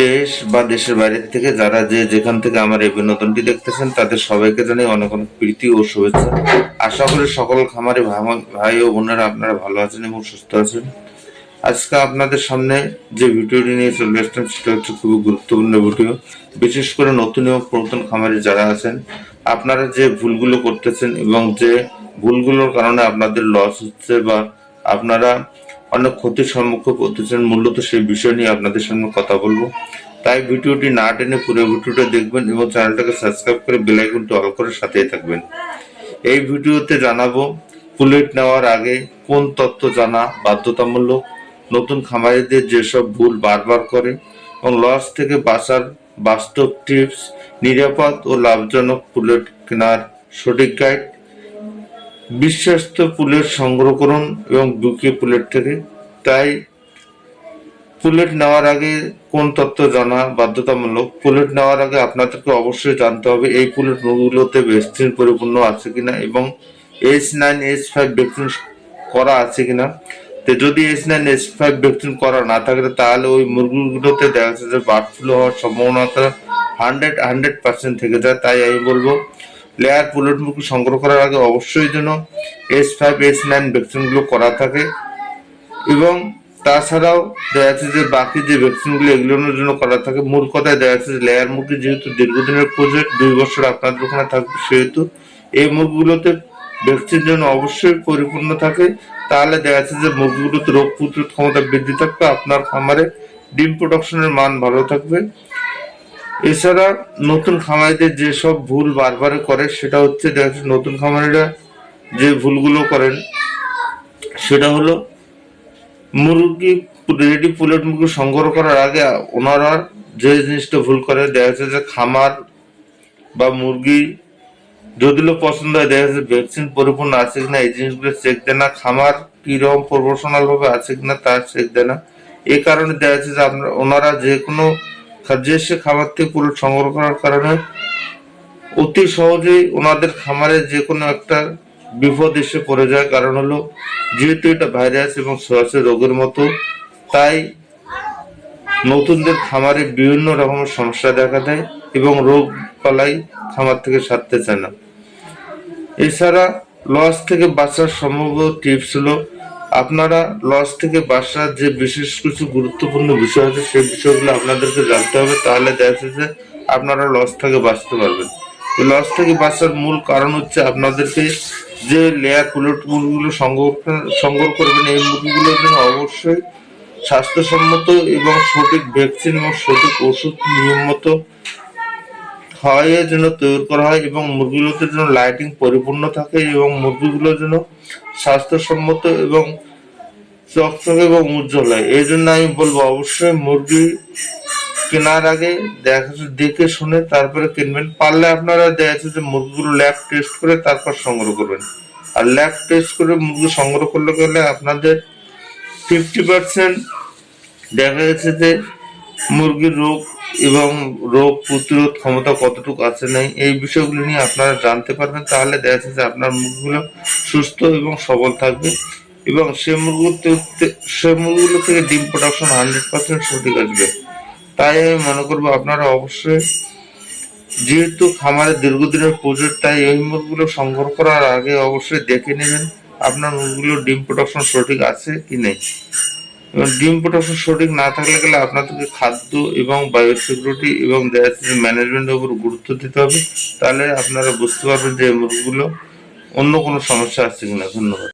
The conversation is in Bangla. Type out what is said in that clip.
দেশ বা দেশের বাইরে থেকে যারা যেখান থেকে আমার এই বিনোদনটি দেখতেছেন তাদের সবাইকে জানাই অনেক অনেক প্রীতি ও শুভেচ্ছা। আশা করি সকল খামারি ভাই ও বোনেরা আপনারা ভালো আছেন এবং সুস্থ আছেন। আজকে আপনাদের সামনে যে ভিডিওটি নিয়ে চলে আসলাম সেটা হচ্ছে খুবই গুরুত্বপূর্ণ ভিডিও। বিশেষ করে নতুন এবং পুরাতন খামারি যারা আছেন, আপনারা যে ভুলগুলো করতেছেন এবং যে ভুলগুলোর কারণে আপনাদের লস হচ্ছে বা আপনারা অনেক ক্ষতির সম্মুখীন করতেছেন, মূলত সেই বিষয় নিয়ে আপনাদের সামনে কথা বলবো। তাই ভিডিওটি না টেনে পুরো ভিডিওটা দেখবেন এবং চ্যানেলটাকে সাবস্ক্রাইব করে বেল আইকনটি অল করে সাথেই থাকবেন। এই ভিডিওতে জানাবো পুলেট নেওয়ার আগে কোন তথ্য জানা বাধ্যতামূলক, নতুন খামারিদের যেসব ভুল বারবার করে এবং লস থেকে বাঁচার বাস্তব টিপস, নিরাপদ ও লাভজনক পুলেট কেনার সঠিক গাইড, বিশ্বস্ত পুলেট সংগ্রহ করুন এবং বুকে পুলেট থেকে। তাই পুলেট নেওয়ার আগে কোন তথ্য জানা বাধ্যতামূলক। পুলেট নেওয়ার আগে আপনাদেরকে অবশ্যই জানতে হবে এই পুলেট মুখগুলোতে ভ্যাকসিন পরিপূর্ণ আছে কিনা এবং H9 H5 ভ্যাকসিন করা আছে কিনা। তো যদি H9 H5 ভ্যাকসিন করা না থাকে তাহলে ওই মুরগিগুলোতে দেখা যাচ্ছে যে বার্ড ফ্লু হওয়ার সম্ভাবনাটা 100% থেকে যায়। তাই আমি বলবো লেয়ার পুলেট মুরগি সংগ্রহ করার আগে অবশ্যই যেন H5 H9 ভ্যাকসিনগুলো করা থাকে এবং তাছাড়াও দেখা যাচ্ছে যে বাকি যে ভ্যাকসিনগুলো এগুলোর জন্য করা থাকে। মূল কথায় দেখা যাচ্ছে যে লেয়ার মুরগি যেহেতু দীর্ঘদিনের প্রজেক্ট, 2 বছর আপনাদের ওখানে থাকবে, সেহেতু এই মুরগিগুলোতে ভ্যাকসিন যেন অবশ্যই পরিপূর্ণ থাকে। তাহলে দেখা যাচ্ছে যে মুরগিগুলোতে রোগ প্রতিরোধ ক্ষমতা বৃদ্ধি থাকবে, আপনার খামারে ডিম প্রোডাকশনের মান ভালো থাকবে। এছাড়া নতুন খামারিদের যেসব ভুল বারবার করে সেটা হচ্ছে দেখা যাচ্ছে নতুন খামারিরা যে ভুলগুলো করেন সেটা হলো মুরগি রেডি পুলেট মুরগি সংগ্রহ করার আগে ওনারা যে জিনিসটা ভুল করে দেখা যাচ্ছে যে খামার বা মুরগি যদিও পছন্দ হয় দেখা যাচ্ছে ভ্যাকসিন পরিপূর্ণ আছে কিনা এই জিনিসগুলো চেক দেয় না, খামার কিরকম প্রফেশনাল ভাবে আছে কিনা তা চেক দেয় না। এই কারণে দেখা যাচ্ছে যে ওনারা যে কোনো যে খামার থেকে পুলেট সংগ্রহ করার কারণে অতি সহজেই ওনাদের খামারে যে কোনো একটা বিপদ এসে পড়ে যায়। কারণ হলো যেহেতু এটা ভাইরাস এবং ছোঁয়াচে রোগের মতো, তাই নতুনদের খামারে বিভিন্ন রকমের সমস্যা দেখা দেয় এবং রোগ পালাই খামার থেকে সারতে চায় না। এছাড়া লস থেকে বাঁচার সম্ভাব্য টিপস হলো আপনারা লস থেকে বাঁচার যে বিশেষ কিছু গুরুত্বপূর্ণ বিষয় আছে সেই বিষয়গুলো আপনাদেরকে জানতে হবে। তাহলে দেখা যাচ্ছে যে আপনারা লস থেকে বাঁচতে পারবেন। লস থেকে বাঁচার মূল কারণ হচ্ছে আপনাদেরকে যে লেয়ার পুলেট মুরগিগুলো সংগ্রহ করবেন এই মুরগিগুলোর জন্য অবশ্যই স্বাস্থ্যসম্মত এবং সঠিক ভ্যাকসিন এবং সঠিক ওষুধ নিয়ম মতো খাওয়াইয়ে যেন তৈরি করা হয় এবং মুরগিগুলোতে যেন লাইটিং পরিপূর্ণ থাকে এবং মুরগিগুলোর জন্য স্বাস্থ্যসম্মত এবং চকচকে এবং উজ্জ্বল হয়। এই জন্য আমি বলবো অবশ্যই মুরগি কেনার আগে দেখে শুনে তারপরে কিনবেন। পারলে আপনারা দেখা যাচ্ছে যে মুরগিগুলো ল্যাব টেস্ট করে তারপর সংগ্রহ করবেন। আর ল্যাব টেস্ট করে মুরগি সংগ্রহ করলে গেলে আপনাদের 50% দেখা যাচ্ছে যে মুরগির রোগ এবং রোগ প্রতিরোধ ক্ষমতা কতটুকু আছে নাই এই বিষয়গুলো নিয়ে আপনারা জানতে পারবেন। তাহলে দেখা যাচ্ছে যে আপনার মুরগিগুলো সুস্থ এবং সবল থাকবে এবং সে মুরগিগুলো থেকে ডিম প্রোডাকশন 100% সঠিক আসবে। তাই আমি মনে করবো আপনারা অবশ্যই, যেহেতু খামারে দীর্ঘদিনের প্রজেক্ট, তাই এই মুরগিগুলো সংগ্রহ করার আগে অবশ্যই দেখে নেবেন আপনার মুরগিগুলোর ডিম প্রোডাকশন সঠিক আছে কি নেই। ডিম প্রোডাকশন সঠিক না থাকলে গেলে আপনাদেরকে খাদ্য এবং বায়োসিকিউরিটি এবং ম্যানেজমেন্টের উপর গুরুত্ব দিতে হবে। তাহলে আপনারা বুঝতে পারবেন যে মুরগিগুলো অন্য কোনো সমস্যা আছে কিনা। ধন্যবাদ।